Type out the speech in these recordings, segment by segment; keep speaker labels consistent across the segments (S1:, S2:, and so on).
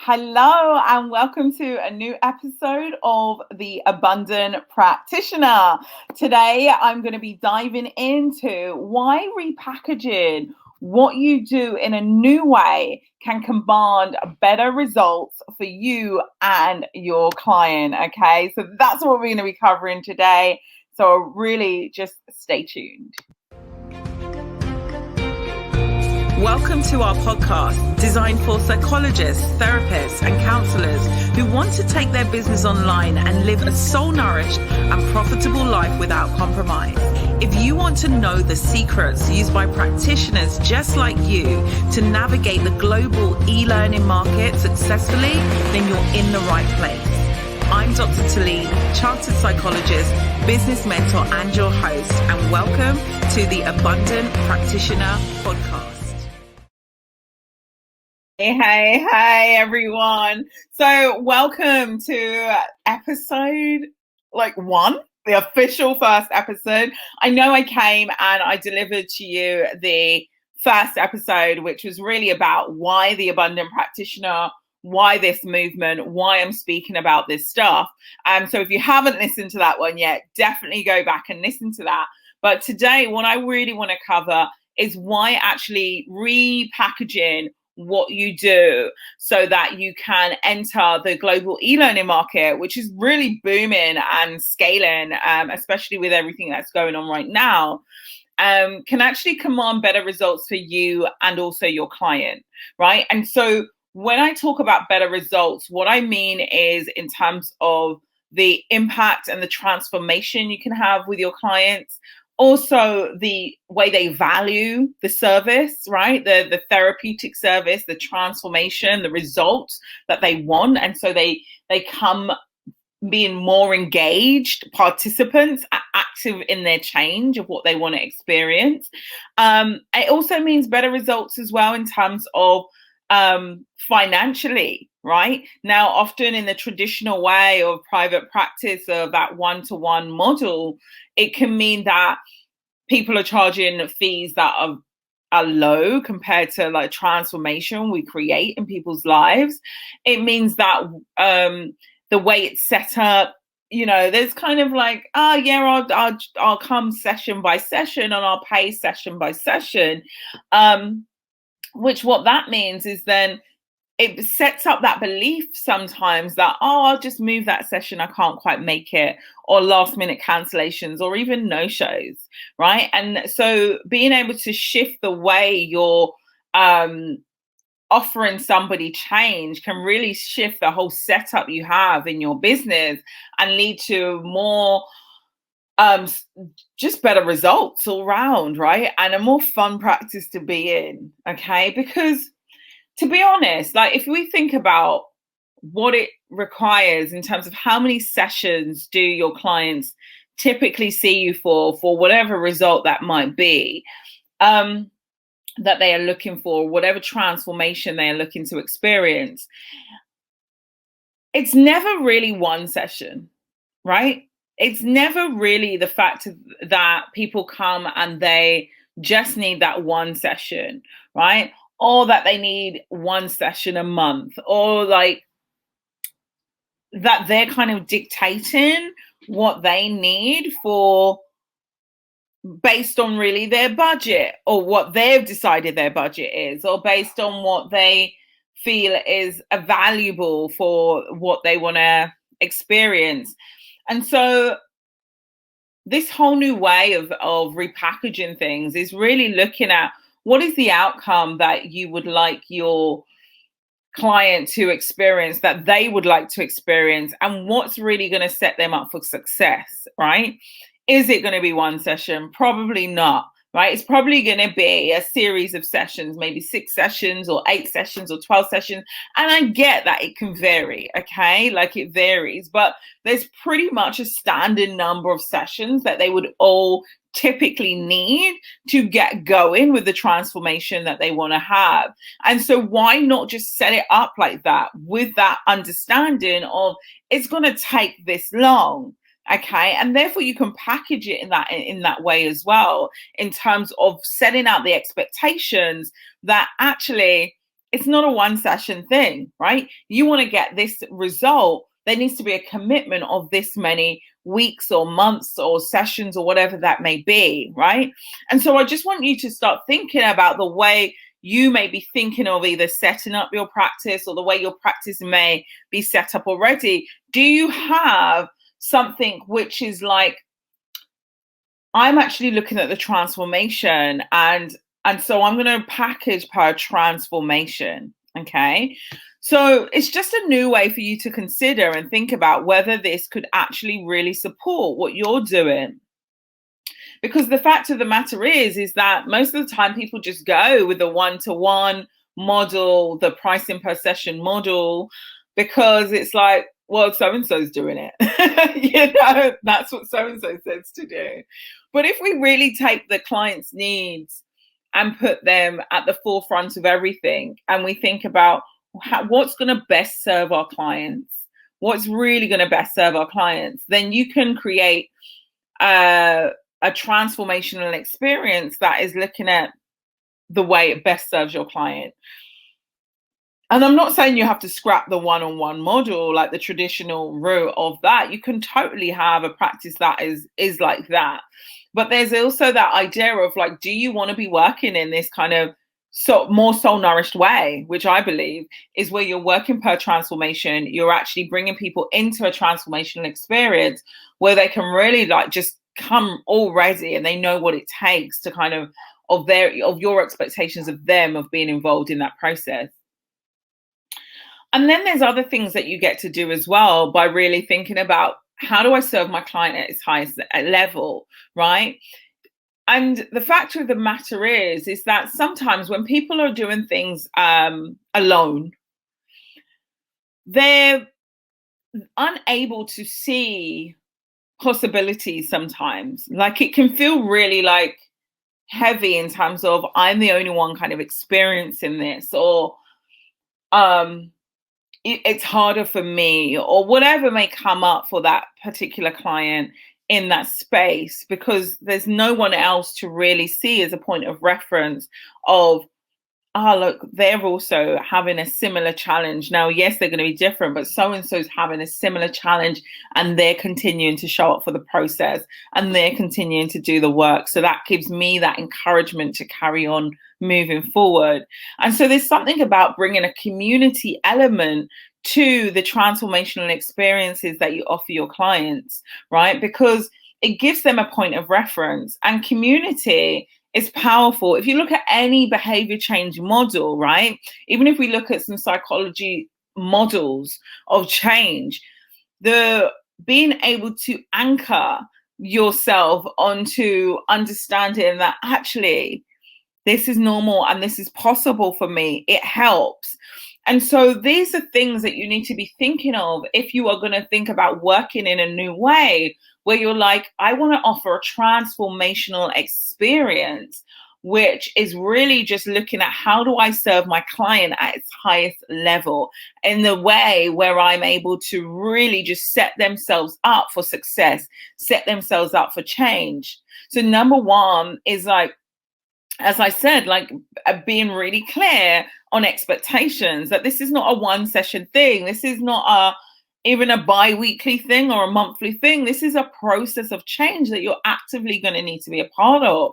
S1: Hello and welcome to a new episode of the Abundant Practitioner. Today I'm going to be diving into why repackaging what you do in a new way can command better results for you and your client. Okay, so that's what we're going to be covering today. So really just stay tuned.
S2: Welcome to our podcast, designed for psychologists, therapists, and counselors who want to take their business online and live a soul-nourished and profitable life without compromise. If you want to know the secrets used by practitioners just like you to navigate the global e-learning market successfully, then you're in the right place. I'm Dr. Talib, chartered psychologist, business mentor, and your host, and welcome to the Abundant Practitioner podcast.
S1: Hey, everyone. So welcome to episode one, the official first episode. I know I came and I delivered to you the first episode, which was really about why the Abundant Practitioner, why this movement, why I'm speaking about this stuff. So if you haven't listened to that one yet, definitely go back and listen to that. But today, what I really want to cover is why actually repackaging what you do so that you can enter the global e-learning market, which is really booming and scaling, especially with everything that's going on right now, can actually command better results for you and also your client, right? And so when I talk about better results, what I mean is in terms of the impact and the transformation you can have with your clients. Also, the way they value the service, right? The therapeutic service, the transformation, the results that they want. And so they come being more engaged participants, active in their change of what they want to experience. It also means better results as well in terms of financially, right? Now, often in the traditional way of private practice of that one-to-one model, it can mean that people are charging fees that are low compared to like transformation we create in people's lives. It means that the way it's set up, you know, there's kind of like, I'll come session by session and I'll pay session by session. Which what that means is then it sets up that belief sometimes that, I'll just move that session, I can't quite make it, or last minute cancellations or even no-shows, right? And so being able to shift the way you're offering somebody change can really shift the whole setup you have in your business and lead to more just better results all round, right? And a more fun practice to be in, okay? Because to be honest, like if we think about what it requires in terms of how many sessions do your clients typically see you for whatever result that might be, that they are looking for, whatever transformation they are looking to experience, it's never really one session, right? It's never really the fact that people come and they just need that one session, right? Or that they need one session a month, or like that they're kind of dictating what they need for based on really their budget or what they've decided their budget is, or based on what they feel is valuable for what they want to experience. And so this whole new way of repackaging things is really looking at what is the outcome that you would like your client to experience, that they would like to experience, and what's really going to set them up for success, right? Is it going to be one session? Probably not, right? It's probably going to be a series of sessions, maybe 6 sessions or 8 sessions or 12 sessions. And I get that it can vary, okay? Like it varies, but there's pretty much a standard number of sessions that they would all typically need to get going with the transformation that they want to have. And so why not just set it up like that with that understanding of it's going to take this long? Okay, and therefore you can package it in that way as well, in terms of setting out the expectations that actually it's not a one session thing, right? You want to get this result. There needs to be a commitment of this many weeks or months or sessions or whatever that may be, right? And so I just want you to start thinking about the way you may be thinking of either setting up your practice or the way your practice may be set up already. Do you have something which is like, I'm actually looking at the transformation, and so I'm going to package per transformation. Okay. So it's just a new way for you to consider and think about whether this could actually really support what you're doing. Because the fact of the matter is that most of the time people just go with the one-to-one model, the pricing per session model, because it's like, well, so-and-so's doing it. That's what so-and-so says to do. But if we really take the client's needs and put them at the forefront of everything, and we think about what's going to best serve our clients, what's really going to best serve our clients, then you can create a transformational experience that is looking at the way it best serves your client. And I'm not saying you have to scrap the one-on-one model, like the traditional route of that. You can totally have a practice that is like that. But there's also that idea of like, do you want to be working in this kind of more soul-nourished way, which I believe is where you're working per transformation. You're actually bringing people into a transformational experience where they can really like just come already and they know what it takes to kind of your expectations of them of being involved in that process. And then there's other things that you get to do as well by really thinking about, how do I serve my client at its highest level, right? And the fact of the matter is that sometimes when people are doing things alone, they're unable to see possibilities sometimes. Like it can feel really like heavy in terms of I'm the only one kind of experiencing this, or it's harder for me, or whatever may come up for that particular client in that space, because there's no one else to really see as a point of reference of, look, they're also having a similar challenge. Now, yes, they're going to be different, but so-and-so's having a similar challenge and they're continuing to show up for the process and they're continuing to do the work. So that gives me that encouragement to carry on moving forward. And so there's something about bringing a community element to the transformational experiences that you offer your clients, right? Because it gives them a point of reference, and community is powerful. If you look at any behavior change model, right? Even if we look at some psychology models of change, the being able to anchor yourself onto understanding that actually this is normal and this is possible for me, it helps. And so these are things that you need to be thinking of if you are going to think about working in a new way, where you're like, I want to offer a transformational experience, which is really just looking at how do I serve my client at its highest level in the way where I'm able to really just set themselves up for success, set themselves up for change. So number one is like, as I said, like being really clear on expectations, that this is not a one session thing. This is not even a bi-weekly thing or a monthly thing. This is a process of change that you're actively going to need to be a part of,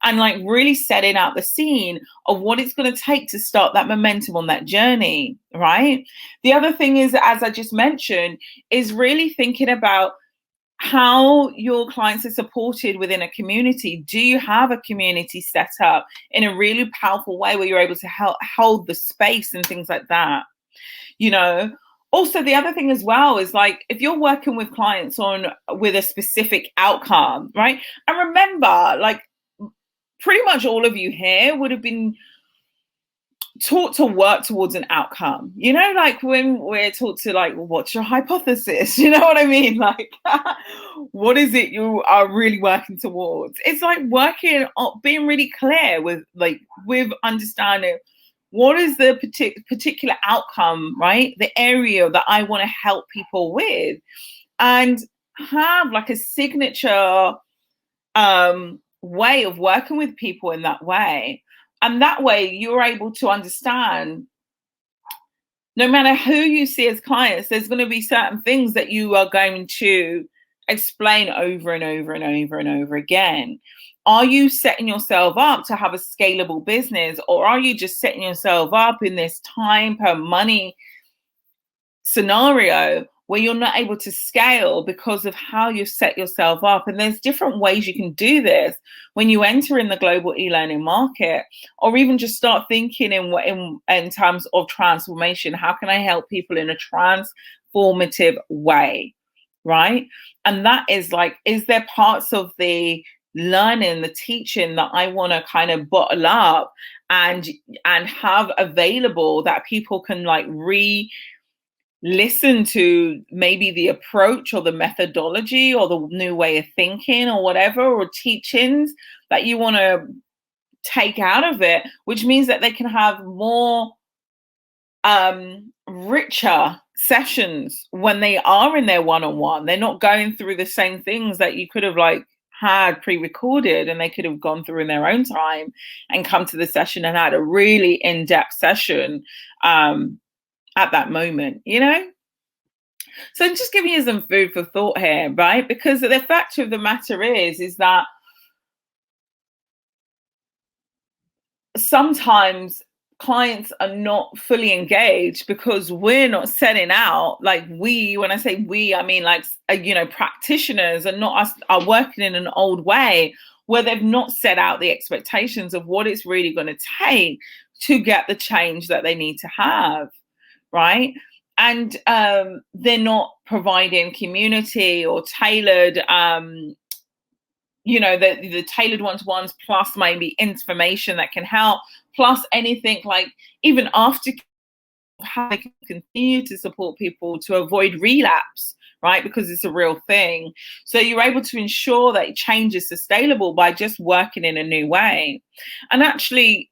S1: and like really setting out the scene of what it's going to take to start that momentum on that journey, right? The other thing is, as I just mentioned, is really thinking about how your clients are supported within a community. Do you have a community set up in a really powerful way where you're able to hold the space and things like that? You know, also the other thing as well is like, if you're working with clients with a specific outcome, right? And remember, like pretty much all of you here would have been taught to work towards an outcome, you know, like when we're taught to like, well, what's your hypothesis? You know what I mean? Like, what is it you are really working towards? It's like working on being really clear with understanding what is the particular outcome, right? The area that I want to help people with, and have like a signature way of working with people in that way. And that way you're able to understand no matter who you see as clients, there's going to be certain things that you are going to explain over and over and over and over again. Are you setting yourself up to have a scalable business, or are you just setting yourself up in this time per money scenario where you're not able to scale because of how you've set yourself up? And there's different ways you can do this when you enter in the global e-learning market, or even just start thinking in terms of transformation. How can I help people in a transformative way, right? And that is like, is there parts of the learning, the teaching that I want to kind of bottle up and have available that people can like listen to, maybe the approach or the methodology or the new way of thinking or whatever, or teachings that you want to take out of it, which means that they can have more richer sessions when they are in their one-on-one. They're not going through the same things that you could have like had pre-recorded, and they could have gone through in their own time and come to the session and had a really in-depth session at that moment, you know? So just giving you some food for thought here, right? Because the fact of the matter is that sometimes clients are not fully engaged because we're not setting out, like when I say we, I mean like, practitioners are working in an old way where they've not set out the expectations of what it's really going to take to get the change that they need to have. Right. And they're not providing community or tailored, the tailored one-to-ones, plus maybe information that can help, plus anything like even after, how they can continue to support people to avoid relapse, right? Because it's a real thing. So you're able to ensure that change is sustainable by just working in a new way. And actually,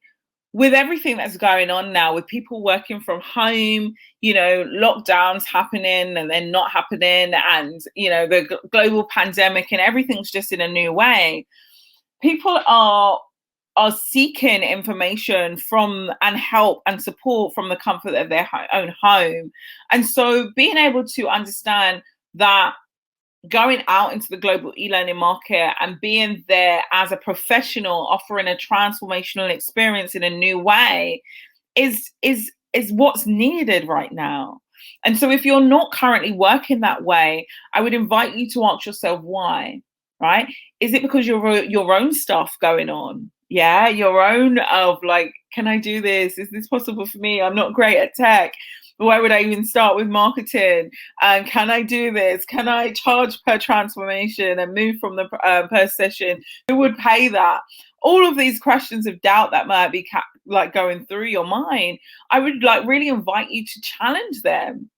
S1: with everything that's going on now, with people working from home, lockdowns happening and then not happening, and, the global pandemic, and everything's just in a new way, people are seeking information from and help and support from the comfort of their own home. And so being able to understand that going out into the global e-learning market and being there as a professional offering a transformational experience in a new way is what's needed right now. And so if you're not currently working that way, I would invite you to ask yourself why, right? Is it because your own stuff going on? Yeah, your own of like, can I do this? Is this possible for me? I'm not great at tech. Why would I even start with marketing? Can I do this? Can I charge per transformation and move from the per session? Who would pay that? All of these questions of doubt that might be like going through your mind, I would like really invite you to challenge them.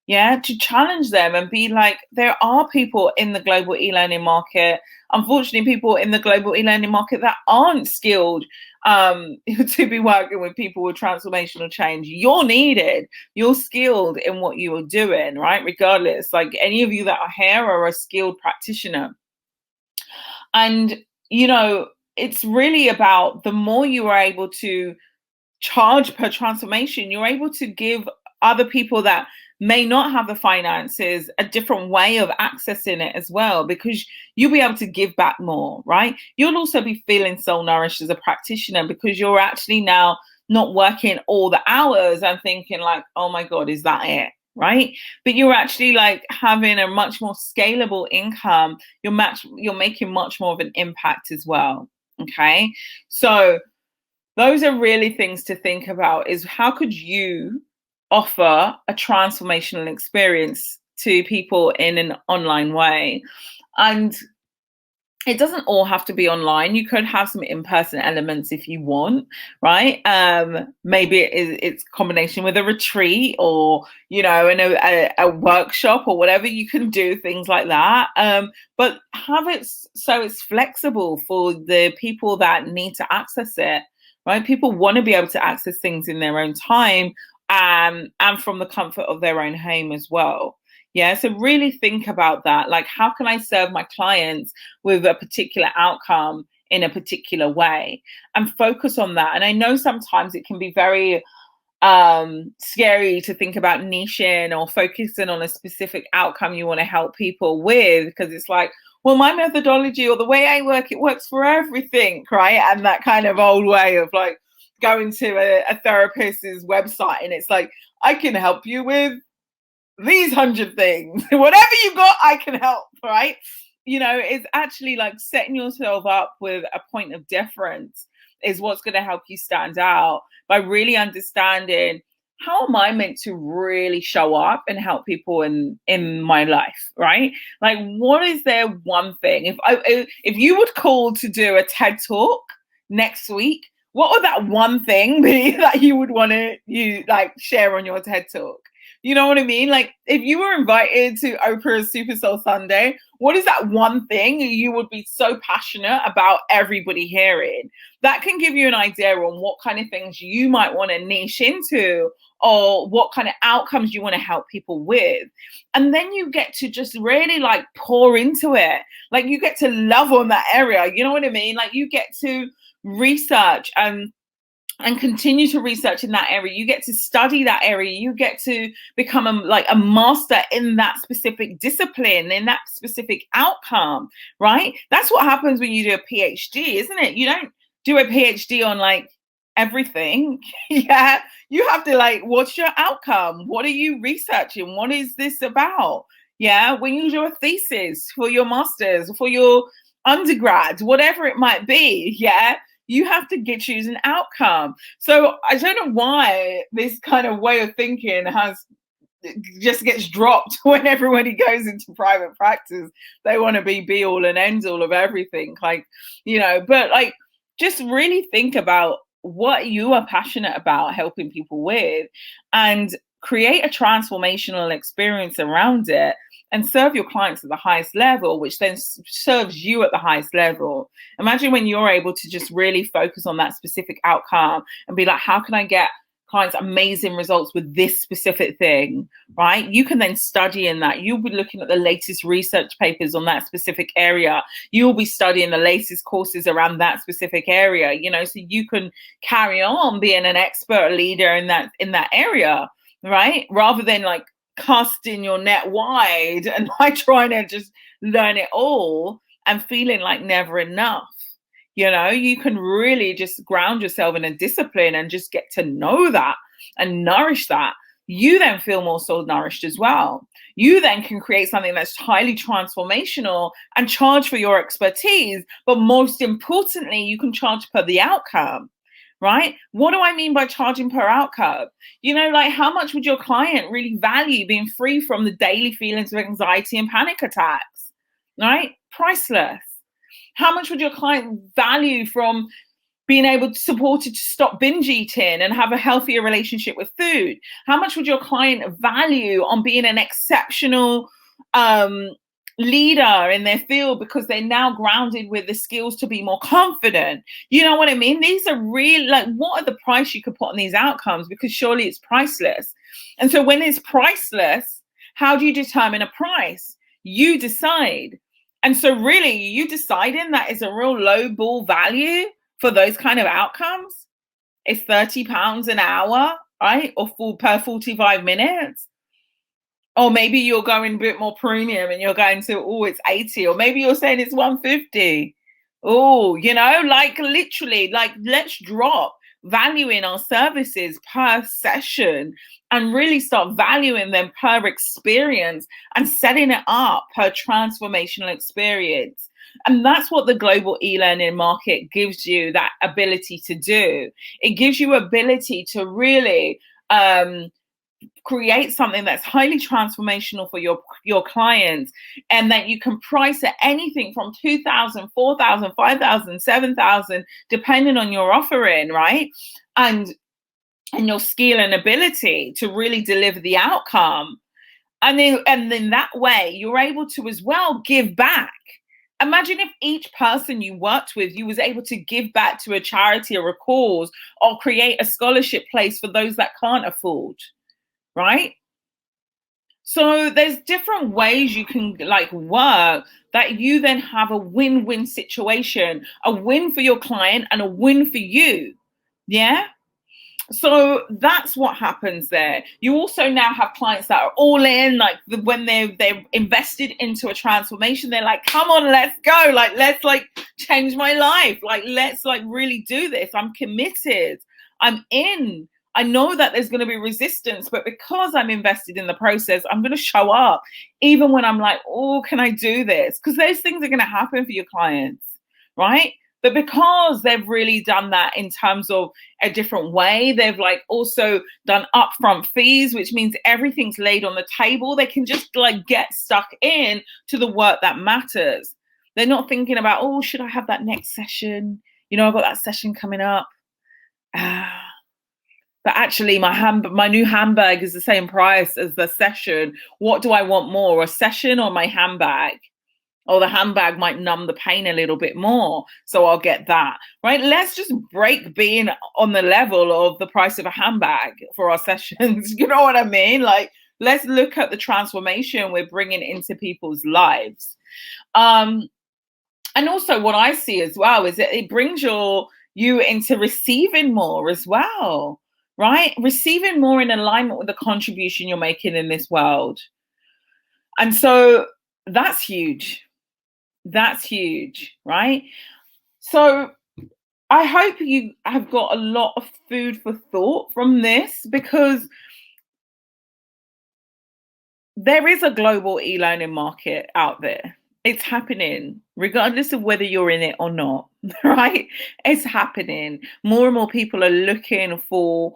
S1: Yeah, to challenge them and be like, there are people in the global e-learning market, unfortunately, people in the global e-learning market that aren't skilled to be working with people with transformational change. You're needed. You're skilled in what you are doing, right? Regardless, like any of you that are here are a skilled practitioner. And, it's really about the more you are able to charge per transformation, you're able to give other people that may not have the finances a different way of accessing it as well, because you'll be able to give back more, right? You'll also be feeling soul nourished as a practitioner because you're actually now not working all the hours and thinking like, oh my God, is that it? Right? But you're actually like having a much more scalable income. You're making much more of an impact as well. Okay. So those are really things to think about, is how could you offer a transformational experience to people in an online way? And it doesn't all have to be online. You could have some in-person elements if you want, right? Maybe it's a combination with a retreat or, in a workshop or whatever. You can do things like that. But have it so it's flexible for the people that need to access it, right? People want to be able to access things in their own time and from the comfort of their own home as well. Yeah, so really think about that. Like, how can I serve my clients with a particular outcome in a particular way, and focus on that? And I know sometimes it can be very scary to think about niching or focusing on a specific outcome you want to help people with, because it's like, well, my methodology or the way I work, it works for everything, right? And that kind of old way of like going to a therapist's website and it's like, I can help you with these 100 things. Whatever you got, I can help, right? You know, it's actually like setting yourself up with a point of difference is what's going to help you stand out, by really understanding, how am I meant to really show up and help people in my life, right? Like, what is their one thing? If you would call to do a TED talk next week, what would that one thing be that you would want to share on your TED talk? You know what I mean? Like, if you were invited to Oprah's Super Soul Sunday, what is that one thing you would be so passionate about everybody hearing? That can give you an idea on what kind of things you might want to niche into, or what kind of outcomes you want to help people with. And then you get to just really like pour into it. Like, you get to love on that area. You know what I mean? Like, you get to research and continue to research in that area. You get to study that area. You get to become a master in that specific discipline, in that specific outcome, right? That's what happens when you do a PhD, isn't it? You don't do a PhD on like everything. Yeah. You have to like, what's your outcome? What are you researching? What is this about? Yeah. When you do a thesis for your master's, for your undergrad, whatever it might be. Yeah. You have to choose an outcome. So I don't know why this kind of way of thinking just gets dropped when everybody goes into private practice. They want to be all and end all of everything. Like, you know, but like, just really think about what you are passionate about helping people with, and create a transformational experience around it, and serve your clients at the highest level, which then serves you at the highest level. Imagine when you're able to just really focus on that specific outcome and be like, how can I get clients amazing results with this specific thing, right? You can then study in that. You'll be looking at the latest research papers on that specific area. You'll be studying the latest courses around that specific area, you know, so you can carry on being an expert leader in that area, right? Rather than like casting your net wide and like trying to just learn it all and feeling like never enough. You know, you can really just ground yourself in a discipline and just get to know that and nourish that. You then feel more soul nourished as well. You then can create something that's highly transformational and charge for your expertise. But most importantly, you can charge per the outcome. Right? What do I mean by charging per outcome? You know, like, how much would your client really value being free from the daily feelings of anxiety and panic attacks? Right? Priceless. How much would your client value from being able to support it to stop binge eating and have a healthier relationship with food? How much would your client value on being an exceptional leader in their field because they're now grounded with the skills to be more confident? You know what I mean? These are real, like, what are the price you could put on these outcomes? Because surely it's priceless. And so when it's priceless, how do you determine a price? You decide. And so really, you deciding that is a real low ball value for those kind of outcomes. It's £30 an hour, right? Or per 45 minutes. Or maybe you're going a bit more premium and you're going to, oh, it's 80. Or maybe you're saying it's 150. Oh, you know, like, literally, like, let's drop valuing our services per session and really start valuing them per experience and setting it up per transformational experience. And that's what the global e-learning market gives you, that ability to do. It gives you ability to really create something that's highly transformational for your clients, and that you can price at anything from 2,000, 4,000, 5,000, 7,000, depending on your offering, right? And your skill and ability to really deliver the outcome. And then that way you're able to as well give back. Imagine if each person you worked with, you was able to give back to a charity or a cause, or create a scholarship place for those that can't afford. Right? So there's different ways you can like work that you then have a win-win situation, a win for your client and a win for you. Yeah. So that's what happens there. You also now have clients that are all in, like when they're invested into a transformation, they're like, come on, let's go. Like, let's like change my life. Like, let's like really do this. I'm committed. I'm in. I know that there's going to be resistance, but because I'm invested in the process, I'm going to show up even when I'm like, oh, can I do this? Because those things are going to happen for your clients, right? But because they've really done that in terms of a different way, they've like also done upfront fees, which means everything's laid on the table. They can just like get stuck in to the work that matters. They're not thinking about, oh, should I have that next session? You know, I've got that session coming up. But actually my new handbag is the same price as the session. What do I want more, a session or my handbag? Or the handbag might numb the pain a little bit more, so I'll get that, right? Let's just break being on the level of the price of a handbag for our sessions. You know what I mean? Like, let's look at the transformation we're bringing into people's lives. And also what I see as well is that it brings you into receiving more as well, right? Receiving more in alignment with the contribution you're making in this world. And so that's huge. That's huge, right? So I hope you have got a lot of food for thought from this, because there is a global e-learning market out there. It's happening, regardless of whether you're in it or not, right? It's happening. More and more people are looking for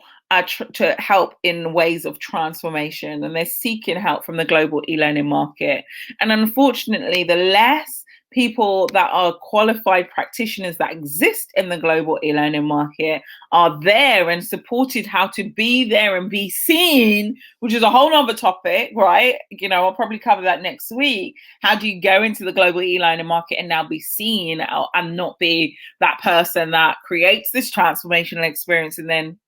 S1: to help in ways of transformation, and they're seeking help from the global e-learning market. And unfortunately, the less people that are qualified practitioners that exist in the global e-learning market are there and supported how to be there and be seen, which is a whole nother topic, right? You know, I'll probably cover that next week. How do you go into the global e-learning market and now be seen and not be that person that creates this transformational experience and then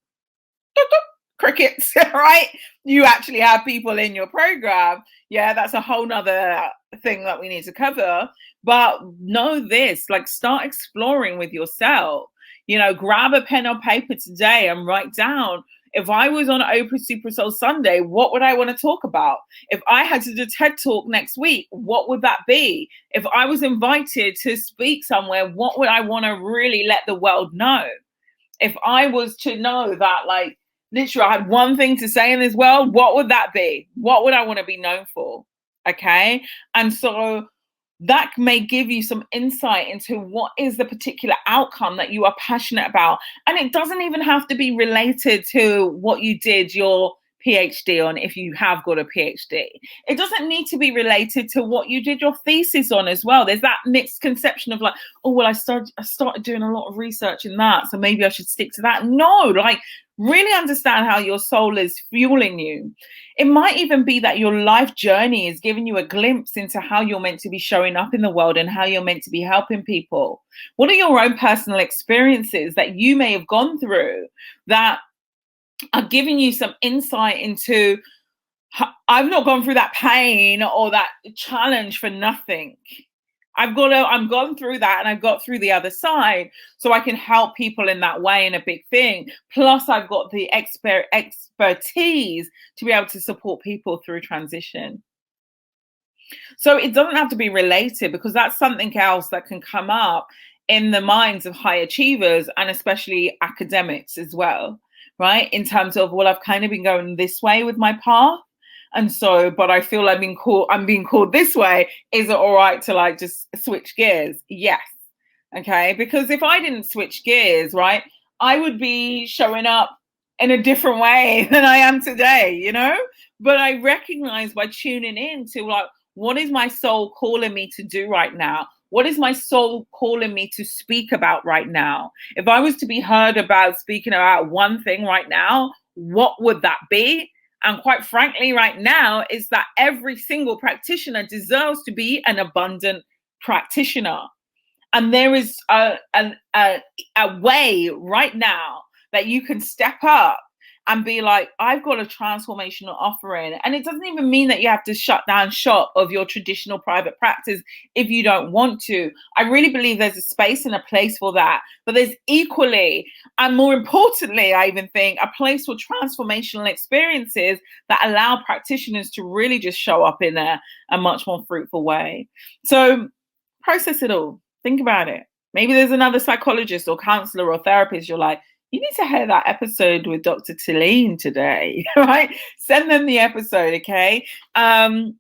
S1: crickets, right? You actually have people in your program. Yeah, that's a whole nother thing that we need to cover. But know this, like, start exploring with yourself. You know, grab a pen or paper today and write down, if I was on Oprah Super Soul Sunday, what would I want to talk about? If I had to do TED Talk next week, what would that be? If I was invited to speak somewhere, what would I want to really let the world know? If I was to know that, like, literally, I had one thing to say in this world, what would that be? What would I want to be known for? Okay. And so that may give you some insight into what is the particular outcome that you are passionate about. And it doesn't even have to be related to what you did your PhD on, if you have got a PhD. It doesn't need to be related to what you did your thesis on as well. There's that misconception of like, oh, well, I started doing a lot of research in that, so maybe I should stick to that. No, like, really understand how your soul is fueling you. It might even be that your life journey is giving you a glimpse into how you're meant to be showing up in the world and how you're meant to be helping people. What are your own personal experiences that you may have gone through that are giving you some insight into, I've not gone through that pain or that challenge for nothing. I'm gone through that and I've got through the other side, so I can help people in that way in a big thing. Plus, I've got the expertise to be able to support people through transition. So it doesn't have to be related, because that's something else that can come up in the minds of high achievers and especially academics as well, right? In terms of, well, I've kind of been going this way with my path. And so, but I feel I'm being called this way. Is it all right to like just switch gears? Yes. Okay. Because if I didn't switch gears, right, I would be showing up in a different way than I am today, you know? But I recognize by tuning in to, like, what is my soul calling me to do right now? What is my soul calling me to speak about right now? If I was to be heard about speaking about one thing right now, what would that be? And quite frankly, right now, is that every single practitioner deserves to be an abundant practitioner. And there is a way right now that you can step up and be like, I've got a transformational offering. And it doesn't even mean that you have to shut down shop of your traditional private practice if you don't want to. I really believe there's a space and a place for that. But there's equally, and more importantly, I even think, a place for transformational experiences that allow practitioners to really just show up in a much more fruitful way. So process it all. Think about it. Maybe there's another psychologist or counselor or therapist you're like, you need to hear that episode with Dr. Talene today, right? Send them the episode, okay? And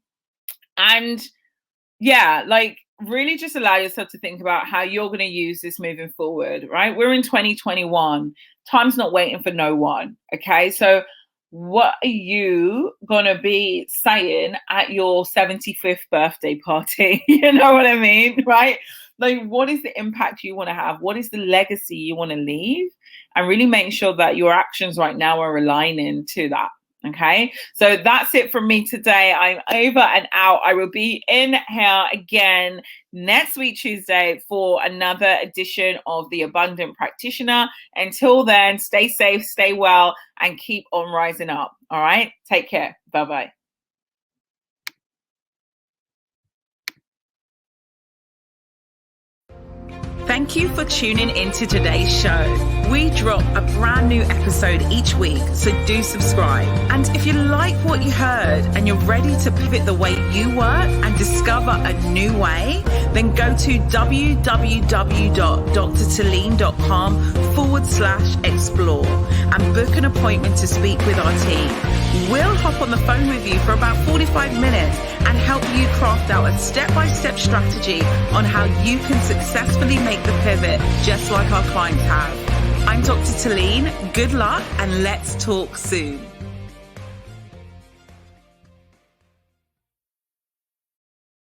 S1: yeah, like really just allow yourself to think about how you're going to use this moving forward, right? We're in 2021. Time's not waiting for no one, okay? So what are you going to be saying at your 75th birthday party? You know what I mean, right? Like, what is the impact you want to have? What is the legacy you want to leave? And really make sure that your actions right now are aligning to that. Okay, so that's it from me today. I'm over and out. I will be in here again next week, Tuesday, for another edition of The Abundant Practitioner. Until then, stay safe, stay well, and keep on rising up. All right, take care. Bye-bye.
S2: Thank you for tuning into today's show. We drop a brand new episode each week, so do subscribe. And if you like what you heard and you're ready to pivot the way you work and discover a new way, then go to www.drtalene.com/explore and book an appointment to speak with our team. We'll hop on the phone with you for about 45 minutes and help you craft out a step-by-step strategy on how you can successfully make the pivot just like our clients have. I'm Dr. Talene. Good luck and let's talk soon.